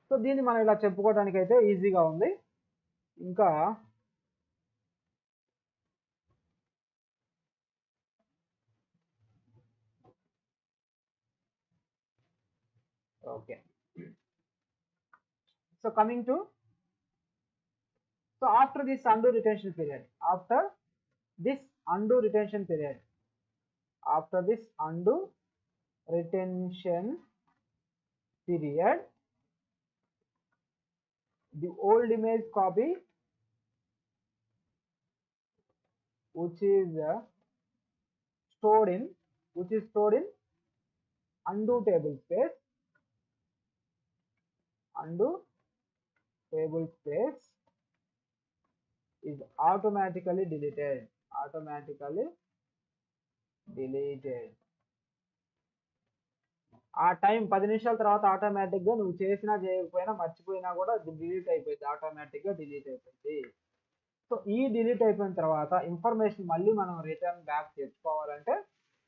సో దీన్ని మనం ఇలా చెప్పుకోవడానికి అయితే ఈజీగా ఉంది. ఇంకా okay, so coming to, so after this undo retention period, after this undo retention period the old image copy which is stored in undo table space is automatically deleted. ఆ time 10 నిమిషాల తర్వాత ఆటోమేటిక్ గా నువ్వు చేసినా చేయకపోయినా మర్చిపోయినా కూడా delete అయిపోయింది, ఆటోమేటిక్ గా డిలీట్ అయిపోయింది. సో ఈ డిలీట్ అయిపోయిన తర్వాత ఇన్ఫర్మేషన్ మళ్ళీ మనం రిటర్న్ బ్యాక్ తెచ్చుకోవాలంటే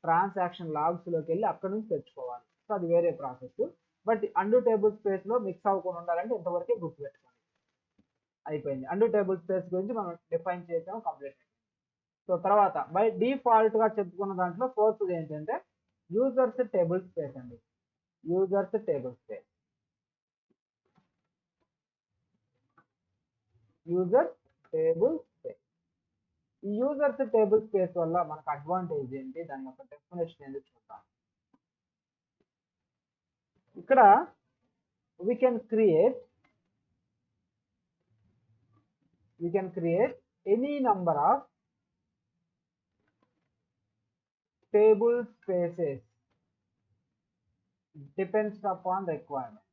ట్రాన్సాక్షన్ లాగ్స్ లోకి వెళ్ళి అక్కడ నుంచి తెచ్చుకోవాలి. సో అది వేరే process. But and table space లో మిక్స్ అవ్వకుండా ఉండాలంటే ఇంతవరకే గుర్తుపెట్టుకోండి. అయిపోయింది, అండు టేబుల్ స్పేస్ గురించి మనం డిఫైన్ చేసాము, కంప్లీట్. సో తర్వాత బై డిఫాల్ట్ గా చెప్పుకున్న దాంట్లో ఫోర్త్ ఏంటంటే యూజర్స్ టేబుల్ స్పేస్ అండి. యూజర్స్ టేబుల్ స్పేస్ ఈ యూజర్స్ టేబుల్ స్పేస్ వల్ల మనకు అడ్వాంటేజ్ ఏంటి, దాని యొక్క డెఫినేషన్ ఏంటి చూద్దాం. ఇక్కడ we can create any number of table spaces, depends upon requirement.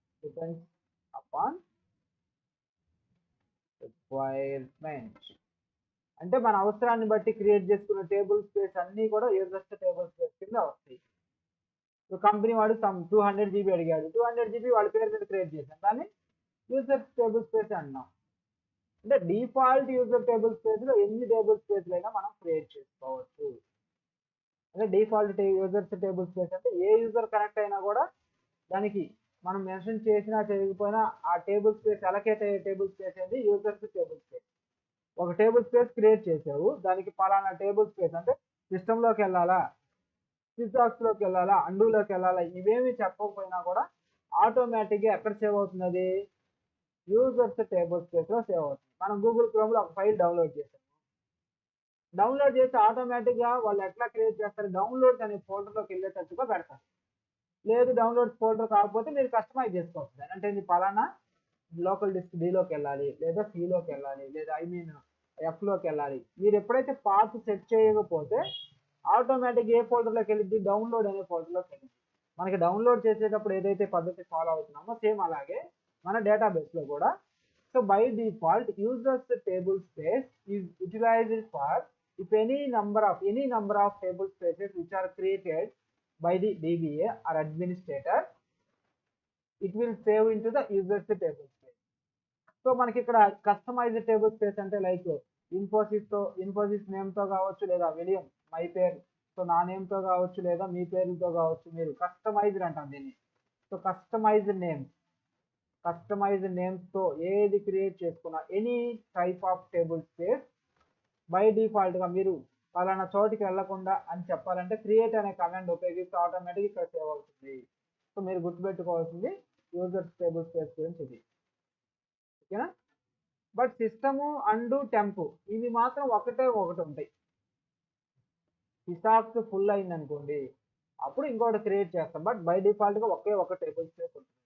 అంటే మన అవసరాన్ని బట్టి క్రియేట్ చేసుకున్న టేబుల్ స్పేస్ అన్ని కూడా యూజర్స్ టేబుల్ స్పేస్ కింద వస్తాయి. సో కంపెనీ వాడు 200 GB అడిగాడు, 200 GB వాళ్ళ పేరు మీద క్రియేట్ చేశాం, దాన్ని యూజర్స్ టేబుల్ స్పేస్ అన్నాం. అంటే డిఫాల్ట్ యూజర్ టేబుల్ స్పేస్ లో ఎన్ని టేబుల్ స్పేస్ అయినా మనం క్రియేట్ చేసుకోవచ్చు. అంటే డిఫాల్ట్ యూజర్స్ టేబుల్ స్పేస్ అంటే ఏ యూజర్ కనెక్ట్ అయినా కూడా దానికి మనం మెన్షన్ చేసినా చేయకపోయినా ఆ టేబుల్ స్పేస్ అలకేట్ అయ్యే టేబుల్ స్పేస్ అనేది యూజర్స్ టేబుల్ స్పేస్. ఒక టేబుల్ స్పేస్ క్రియేట్ చేసావు, దానికి పలానా టేబుల్ స్పేస్ అంటే సిస్టంలోకి వెళ్ళాలా, లోకి వెళ్ళాలా, అండూలోకి వెళ్ళాలా, ఇవేమి చెప్పకపోయినా కూడా ఆటోమేటిక్గా ఎక్కడ సేవ్ అవుతుంది, అది యూజర్స్ టేబుల్ స్పేస్ లో సేవ్ అవుతుంది. మనం గూగుల్ క్రోమ్ లో ఒక ఫైల్ డౌన్లోడ్ చేసాం, డౌన్లోడ్ చేసి ఆటోమేటిక్గా వాళ్ళు ఎట్లా క్రియేట్ చేస్తారు, డౌన్లోడ్ అనే ఫోల్డర్లోకి వెళ్ళేటట్టుగా పెడతారు. లేదు డౌన్లోడ్ ఫోల్డర్ కాకపోతే మీరు కస్టమైజ్ చేసుకోవచ్చు. అంటే ఇది పలానా లోకల్ డిస్క్ డిలోకి వెళ్ళాలి, లేదా సిలోకి వెళ్ళాలి, లేదా ఎఫ్లోకి వెళ్ళాలి. మీరు ఎప్పుడైతే పాత్ సెట్ చేయకపోతే ఆటోమేటిక్ ఏ ఫోల్డర్లోకి వెళ్ళింది, డౌన్లోడ్ అనే ఫోల్డర్లోకి వెళ్ళింది. మనకి డౌన్లోడ్ చేసేటప్పుడు ఏదైతే పద్ధతి ఫాలో అవుతున్నామో సేమ్ అలాగే మన డేటాబేస్లో కూడా. So by default users table space is utilized for if any number of table spaces which are created by the DBA or administrator, it will save into the users table space. So మనకి ఇక్కడ customized table space అంటే like Infosys name తో కావచ్చు, లేదా William my పేరు, so నా name తో కావచ్చు, లేదా మీ పేరుతో కావచ్చు, మీరు కస్టమైజ్డ్ అంటాం దీన్ని. సో కస్టమైజ్డ్ నేమ్స్ తో ఏది క్రియేట్ చేసుకున్నా any type of table space by default గా మీరు పలానా చోటికి వెళ్లకుండా అని చెప్పాలంటే క్రియేట్ అనే కమాండ్ ఉపయోగిస్తే ఆటోమేటిక్ ఇక్కడ సేవ్ అవుతుంది. సో మీరు గుర్తుపెట్టుకోవాల్సింది యూజర్స్ టేబుల్ స్పేస్ గురించి ఇది, ఓకేనా. బట్ సిస్టము అండు టెంప్ ఇవి మాత్రం ఒకటి ఉంటాయి. సిసాక్స్ ఫుల్ అయింది అనుకోండి, అప్పుడు ఇంకోటి క్రియేట్ చేస్తాం. బట్ బై డిఫాల్ట్ గా ఒక టేబుల్ స్పేస్ ఉంటుంది.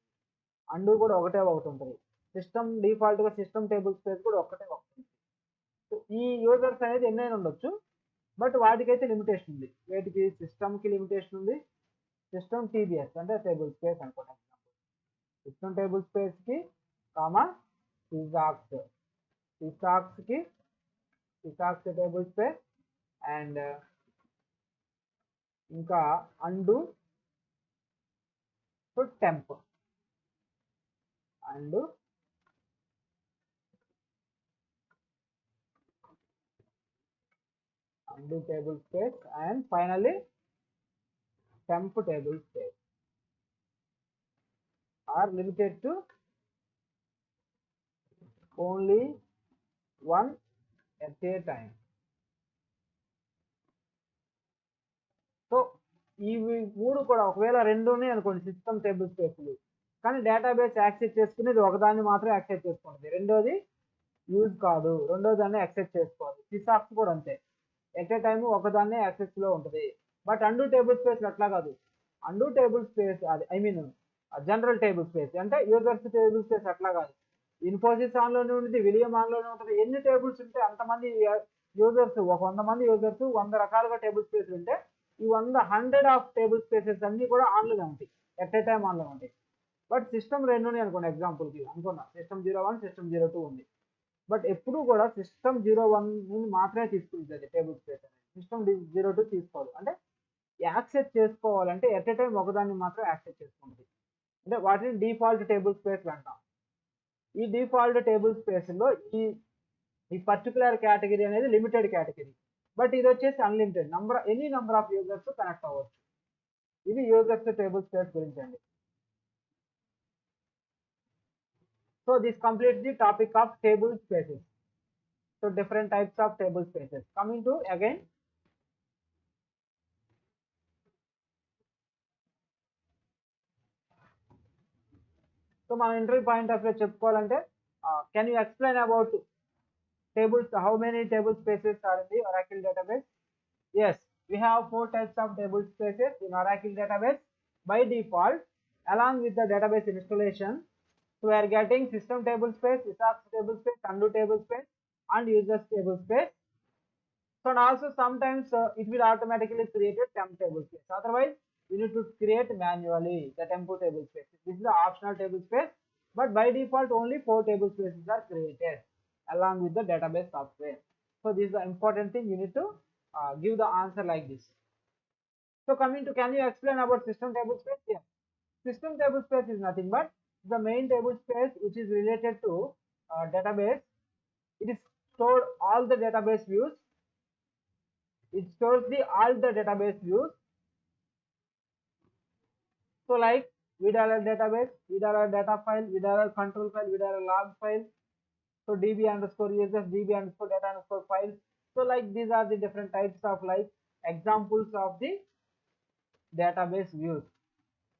అండు కూడా ఒకటి ఉంటుంది. సిస్టమ్ డిఫాల్ట్ గా సిస్టమ్ టేబుల్ స్పేస్ కూడా ఒకటి ఉంటుంది. ఈ యూజర్స్ అనేది ఎన్నైనా ఉండొచ్చు, బట్ వాటికైతే లిమిటేషన్ ఉంది. వీటికి సిస్టమ్కి లిమిటేషన్ ఉంది. సిస్టమ్ టీబీఎస్ అంటే టేబుల్ స్పేస్ అనుకోండి. సిస్టమ్ టేబుల్ స్పేస్కి comma SYSAUX table space and ఇంకా undo temp undo table space and finally temp table space are limited to only one at a time. So ఇవి మూడు కూడా ఒకవేళ రెండునే అనుకోండి సిస్టమ్ టేబుల్ స్పేస్లు, కానీ డేటాబేస్ యాక్సెస్ చేసుకునేది ఒకదాన్ని మాత్రం యాక్సెస్ చేసుకుంటుంది, రెండోది యూజ్ కాదు, రెండో దాన్ని యాక్సెస్ చేసుకోవాలి. సిసాక్స్ కూడా అంతే, ఎట్ ఏ టైం ఒకదాన్నే యాక్సెస్ లో ఉంటుంది. బట్ అండు టేబుల్ స్పేస్ అట్లా కాదు. అండు టేబుల్ స్పేస్ అది జనరల్ టేబుల్ స్పేస్ అంటే యూజర్స్ టేబుల్ స్పేస్ అట్లా కాదు. ఇన్ఫోసిస్ ఆన్లోనే ఉంటుంది, విలియం ఆన్లోనే ఉంటుంది. ఎన్ని టేబుల్స్ ఉంటే అంతమంది యూజర్స్, 100 మంది యూజర్స్ 100 రకాలుగా టేబుల్ స్పేస్ ఉంటే ఈ 100 ఆఫ్ టేబుల్ స్పేసెస్ అన్ని కూడా ఆన్లోనే ఉంటాయి, ఎట్ ఏ టైం ఆన్లో ఉంటాయి. బట్ సిస్టమ్ రెండునే అనుకోండి, ఎగ్జాంపుల్కి అనుకున్నా సిస్టమ్ 01 సిస్టమ్ 02 ఉంది. బట్ ఎప్పుడు కూడా సిస్టమ్ 01 మాత్రమే తీసుకుంటుంది టేబుల్ స్పేస్ అనేది, సిస్టమ్ 02 తీసుకోవాలి. అంటే యాక్సెస్ చేసుకోవాలంటే ఎట్ ఏ టైం ఒకదాన్ని మాత్రం యాక్సెస్ చేసుకుంటుంది. అంటే వాటిని డిఫాల్ట్ టేబుల్ స్పేస్ అంటాం. ఈ డిఫాల్ట్ టేబుల్ స్పేస్లో ఈ పర్టికులర్ కేటగిరీ అనేది లిమిటెడ్ కేటగిరీ, బట్ ఇది వచ్చేసి unlimited any number of users connect అవ్వచ్చు. ఇది యూజర్స్ టేబుల్ స్పేస్ గురించి అండి. So this completes the topic of table spaces. So different types of table spaces. Coming to again, so మన interview point of view చెప్పుకోవాలంటే, can you explain about tables, how many table spaces are in the Oracle database? Yes, we have 4 types of table spaces in Oracle database. By default, along with the database installation, so we are getting system table space, Isaac's table space, undo table space and users table space. So and also sometimes it will automatically create a temp table space. Otherwise, you need to create manually the temp table space. This is the optional table space, but by default only 4 table spaces are created along with the database software. So this is the important thing, you need to give the answer like this. So coming to, can you explain about system table space? Yeah. System table space is nothing but the main table space which is related to database it is stored all the database views. It stores all the database views. So like $database, $data file, $control file, log file. So db underscore users, db underscore data underscore files. So like these are the different types of like examples of the database views.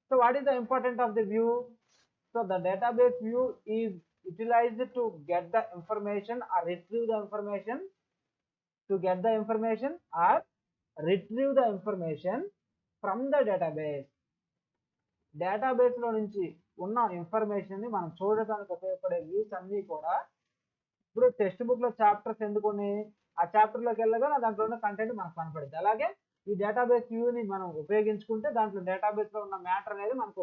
So what is the importance of the view? So the database view is utilized to get the information or retrieve the information, from the database. Database లో నుంచి ఉన్న information ని మనం చూడడానికి ఉపయోగపడే views అన్ని కూడా ఇప్పుడు టెక్స్ట్ బుక్ లో చాప్టర్స్ ఎందుకుని ఆ చాప్టర్ లోకి వెళ్ళగా దాంట్లో ఉన్న కంటెంట్ మనకు కనపడుతుంది. అలాగే ఈ డేటాబేస్ వ్యూ ని మనం ఉపయోగించుకుంటే దాంట్లో డేటాబేస్ లో ఉన్న మ్యాటర్ అనేది మనకు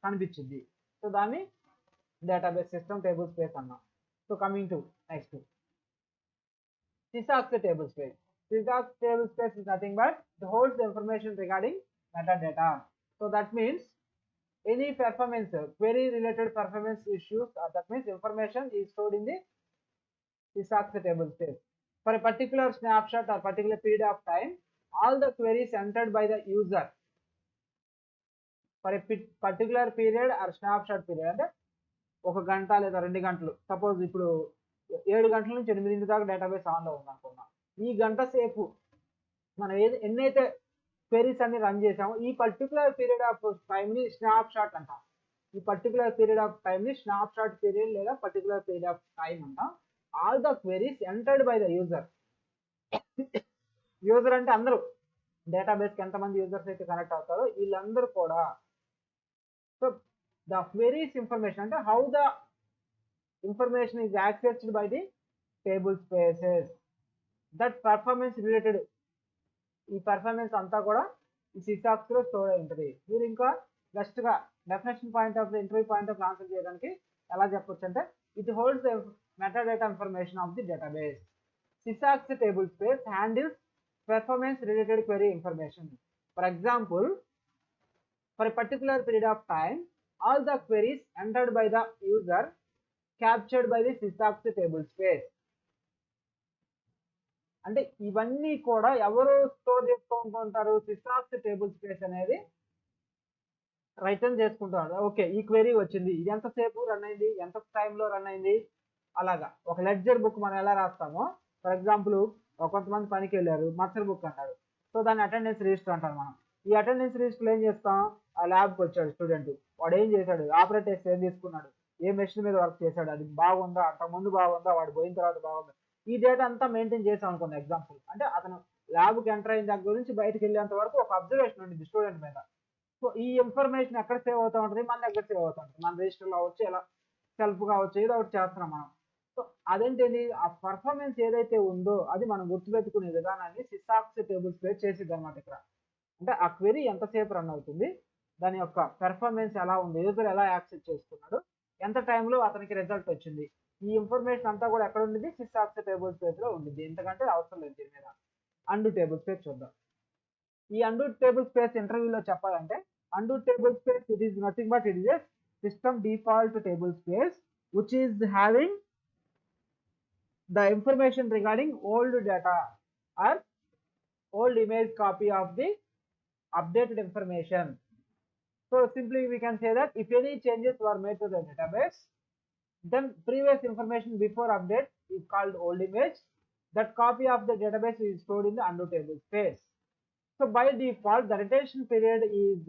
కనిపించింది. సో దాన్ని డేటాబేస్ సిస్టమ్ టేబుల్ స్పేస్ అన్నాం. So coming to next sysax table space. Sysax table space is nothing but it holds the information regarding metadata. So that means any performance query related performance issues, that means information is stored in the sysax table space. For a particular snapshot or particular period of time, all the queries entered by the user for a particular period or snapshot period, అంటే ఒక గంట లేదా 2 గంటలు, suppose ఇప్పుడు 7 గంటల నుంచి 8 దాకా database ఆన్లో ఉంది అనుకున్నాం. ఈ గంట సేపు మనం ఎన్నైతే క్వెరీస్ అన్ని రన్ చేసామో ఈ పర్టికులర్ పీరియడ్ ఆఫ్ టైంని స్నాప్ షాట్ అంటాం. ఈ పర్టికులర్ పీరియడ్ ఆఫ్ టైంని స్నాప్ షాట్ పీరియడ్ లేదా పర్టికులర్ పీరియడ్ ఆఫ్ టైం అంటాం. All the queries entered by the user. User అంటే అందరూ, డేటాబేస్కి ఎంతమంది యూజర్స్ అయితే కనెక్ట్ అవుతారో వీళ్ళందరూ కూడా. సో ద క్వెరీస్ ఇన్ఫర్మేషన్ అంటే how the information is accessed by the table spaces, that performance related, ఈ పర్ఫార్మెన్స్ అంతా కూడా ఈ సిసాక్స్ లో స్టోర్ అయి ఉంటుంది. మీరు ఇంకా జస్ట్ గా definition point of interview point of answer చేయడానికి ఎలా చెప్పొచ్చు అంటే it holds the metadata information of the database. SYSAUX table space handles performance related query information. For example, for a particular period of time, all the queries entered by the user captured by the sysax table space. అంటే ఇవన్నీ కూడా ఎవరు store చేసుకుంటూ ఉంటారు? సిసాక్స్ table space అనేది return చేసుకుంటారు. Okay, ఈ query వచ్చింది, ఇది ఎంతసేపు రన్ అయింది, ఎంత టైంలో రన్ అయింది, అలాగా ఒక లెడ్జర్ బుక్ మనం ఎలా రాస్తామో, ఫర్ ఎగ్జాంపుల్ కొంతమంది పనికి వెళ్ళారు, మర్చర్ బుక్ అంటారు. సో దాన్ని అటెండెన్స్ రిజిస్టర్ అంటారు. మనం ఈ అటెండెన్స్ రిజిస్టర్ ఏం చేస్తాం, ఆ ల్యాబ్కి వచ్చాడు స్టూడెంట్, వాడు ఏం చేశాడు, ఆపరేట్ టెస్ట్ ఏం తీసుకున్నాడు, ఏ మెషిన్ మీద వర్క్ చేశాడు, అది బాగుందా, అంతకుముందు బాగుందా, వాడు పోయిన తర్వాత బాగుందా, ఈ డేటా అంతా మెయింటైన్ చేసాం అనుకోండి. ఎగ్జాంపుల్ అంటే అతను ల్యాబ్కి ఎంటర్ అయిన దగ్గర నుంచి బయటకు వెళ్ళేంత వరకు ఒక అబ్జర్వేషన్ ఉంటుంది స్టూడెంట్ మీద. సో ఈ ఇన్ఫర్మేషన్ ఎక్కడ సేవ్ అవుతూ ఉంటుంది, మన దగ్గర సేవ్ అవుతూ ఉంటుంది, మన రిజిస్టర్లో అవచ్చు, ఎలా సెల్ఫ్ కావచ్చు, ఏదో ఒకటి చేస్తున్నాం మనం. సో అదేంటిది, ఆ పర్ఫార్మెన్స్ ఏదైతే ఉందో అది మనం గుర్తుపెట్టుకునే విధానాన్ని సిసాక్స్ టేబుల్ స్పేస్ చేసిద్ది అనమాట. ఇక్కడ అంటే ఆ క్వెరీ ఎంతసేపు రన్ అవుతుంది, దాని యొక్క పెర్ఫార్మెన్స్ ఎలా ఉంది, యూజర్ ఎలా యాక్సెస్ చేసుకున్నాడు, ఎంత టైంలో అతనికి రిజల్ట్ వచ్చింది, ఈ ఇన్ఫర్మేషన్ అంతా కూడా ఎక్కడ ఉంది, సిసాక్స్ టేబుల్ స్పేస్ లో ఉంది. ఎందుకంటే అవసరం లేదు దీని మీద. అండు టేబుల్ స్పేస్ చూద్దాం. ఈ అండు టేబుల్ స్పేస్ ఇంటర్వ్యూలో చెప్పాలంటే, and table space it is nothing but it is a system default table space which is having the information regarding old data or old image copy of the updated information. So simply we can say that if any changes were made to the database, then previous information before update is called old image. That copy of the database is stored in the undo table space. So by default the retention period is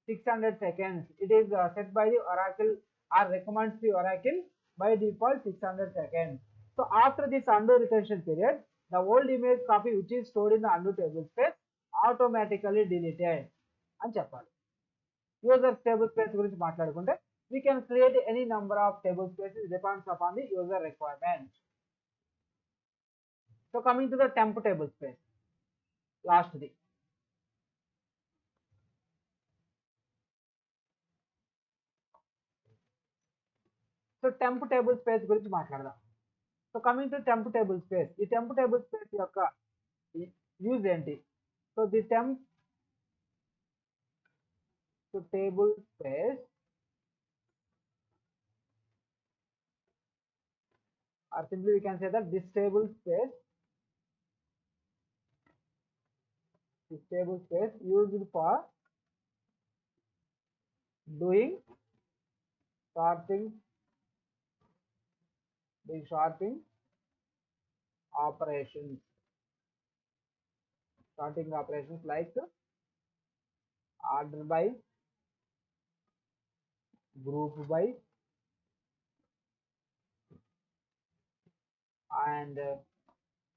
600 seconds. It is set by the Oracle or recommends the Oracle by default 600 seconds. So after this undo retention period, the old image copy which is stored in the undo table space automatically deleted అని చెప్పాలి. User table space గురించి మాట్లాడుకుంటే, we can create any number of table spaces depends upon the user requirement. So coming to the temp table space, last thing. So temp table space గురించి మాట్లాడదాం. So coming to temp table space, ఈ temp table space యొక్క use ఏంటి? So the temp table space or simply we can say that this table space used for doing sorting operations like order by, group by, and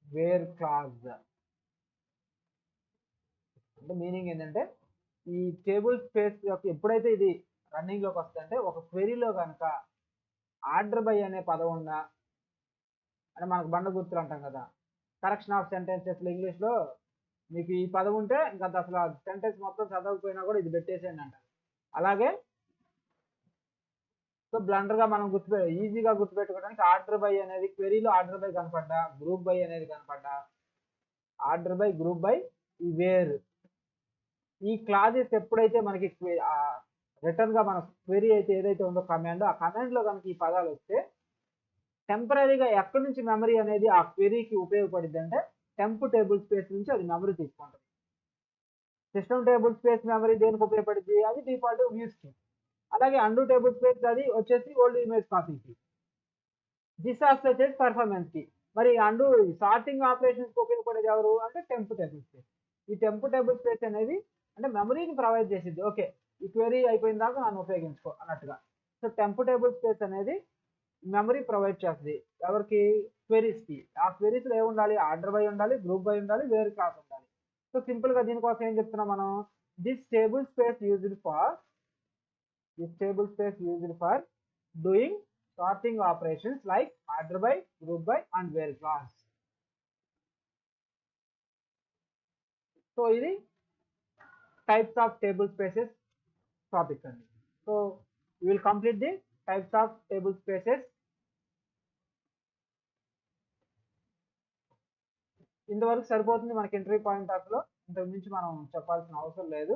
where clause. అంటే meaning ఏంటంటే ఈ table space యొక్క ఎప్పుడైతే ఇది running లోకి వస్తుందంటే ఒక క్వెరీలో కనుక ఆర్డర్ బై అనే పదం ఉన్నా, అంటే మనకు బండ గుర్తులు అంటాం కదా, కరెక్షన్ ఆఫ్ సెంటెన్సెస్ ఇంగ్లీష్లో మీకు ఈ పదం ఉంటే ఇంకా అసలు సెంటెన్స్ మొత్తం చదవకపోయినా కూడా ఇది పెట్టేసేయండి అంటారు. అలాగే సో బ్లండర్గా మనం ఈజీగా గుర్తుపెట్టుకోవడానికి ఆర్డర్ బై అనేది క్వెరీలో ఆర్డర్ బై కనపడ్డా, గ్రూప్ బై అనేది కనపడ్డా, ఆర్డర్ బై, గ్రూప్ బై, ఈ వేర్, ఈ క్లాజెస్ ఎప్పుడైతే మనకి రిటర్న్ గా మన క్వెరీ అయితే ఏదైతే ఉందో కమాండ్, ఆ కమాండ్ లో కనుక ఈ పదాలు వస్తే టెంపరీగా ఎక్కడి నుంచి మెమరీ అనేది ఆ క్వెరీకి ఉపయోగపడింది అంటే టెంప్ టేబుల్ స్పేస్ నుంచి అది మెమరీ తీసుకుంటుంది. సిస్టమ్ టేబుల్ స్పేస్ మెమరీ దేనికి ఉపయోగపడింది, అది డిఫాల్ట్ వ్యూస్ కి. అలాగే అండు టేబుల్ స్పేస్ అది వచ్చేసి ఓల్డ్ ఇమేజ్ కాపీకి. దిస్ ఆల్సో వచ్చేసి పర్ఫార్మెన్స్ కి. మరి అండు సార్టింగ్ ఆపరేషన్స్ కి ఉపయోగపడేది ఎవరు అంటే టెంప్ టేబుల్ స్పేస్. ఈ టెంప్ టేబుల్ స్పేస్ అనేది అంటే మెమరీని ప్రొవైడ్ చేసింది. ఓకే, ఈ క్వెరీ అయిపోయిన దాకా నన్ను ఉపయోగించుకో అన్నట్టుగా. సో టెంప్ టేబుల్ స్పేస్ అనేది మెమరీ ప్రొవైడ్ చేస్తుంది ఎవరికి, క్వెరీస్ కి. ఆ క్వెరీస్ లో ఏముండాలి, ఆర్డర్ బై ఉండాలి, గ్రూప్ బై ఉండాలి, వేర్ క్లాస్ ఉండాలి. సో సింపుల్ గా దీనికోసం ఏం చెప్తున్నాం మనం, this table space used for doing sorting operations like order by, group by, and where clause. సో ఇది types of table spaces topic అండి. So we will complete the types of table spaces. ఇంతవరకు సరిపోతుంది మనకి ఇంటర్వ్యూ పాయింట్ ఆఫ్ లో, ఇంతకు మించి మనం చెప్పాల్సిన అవసరం లేదు.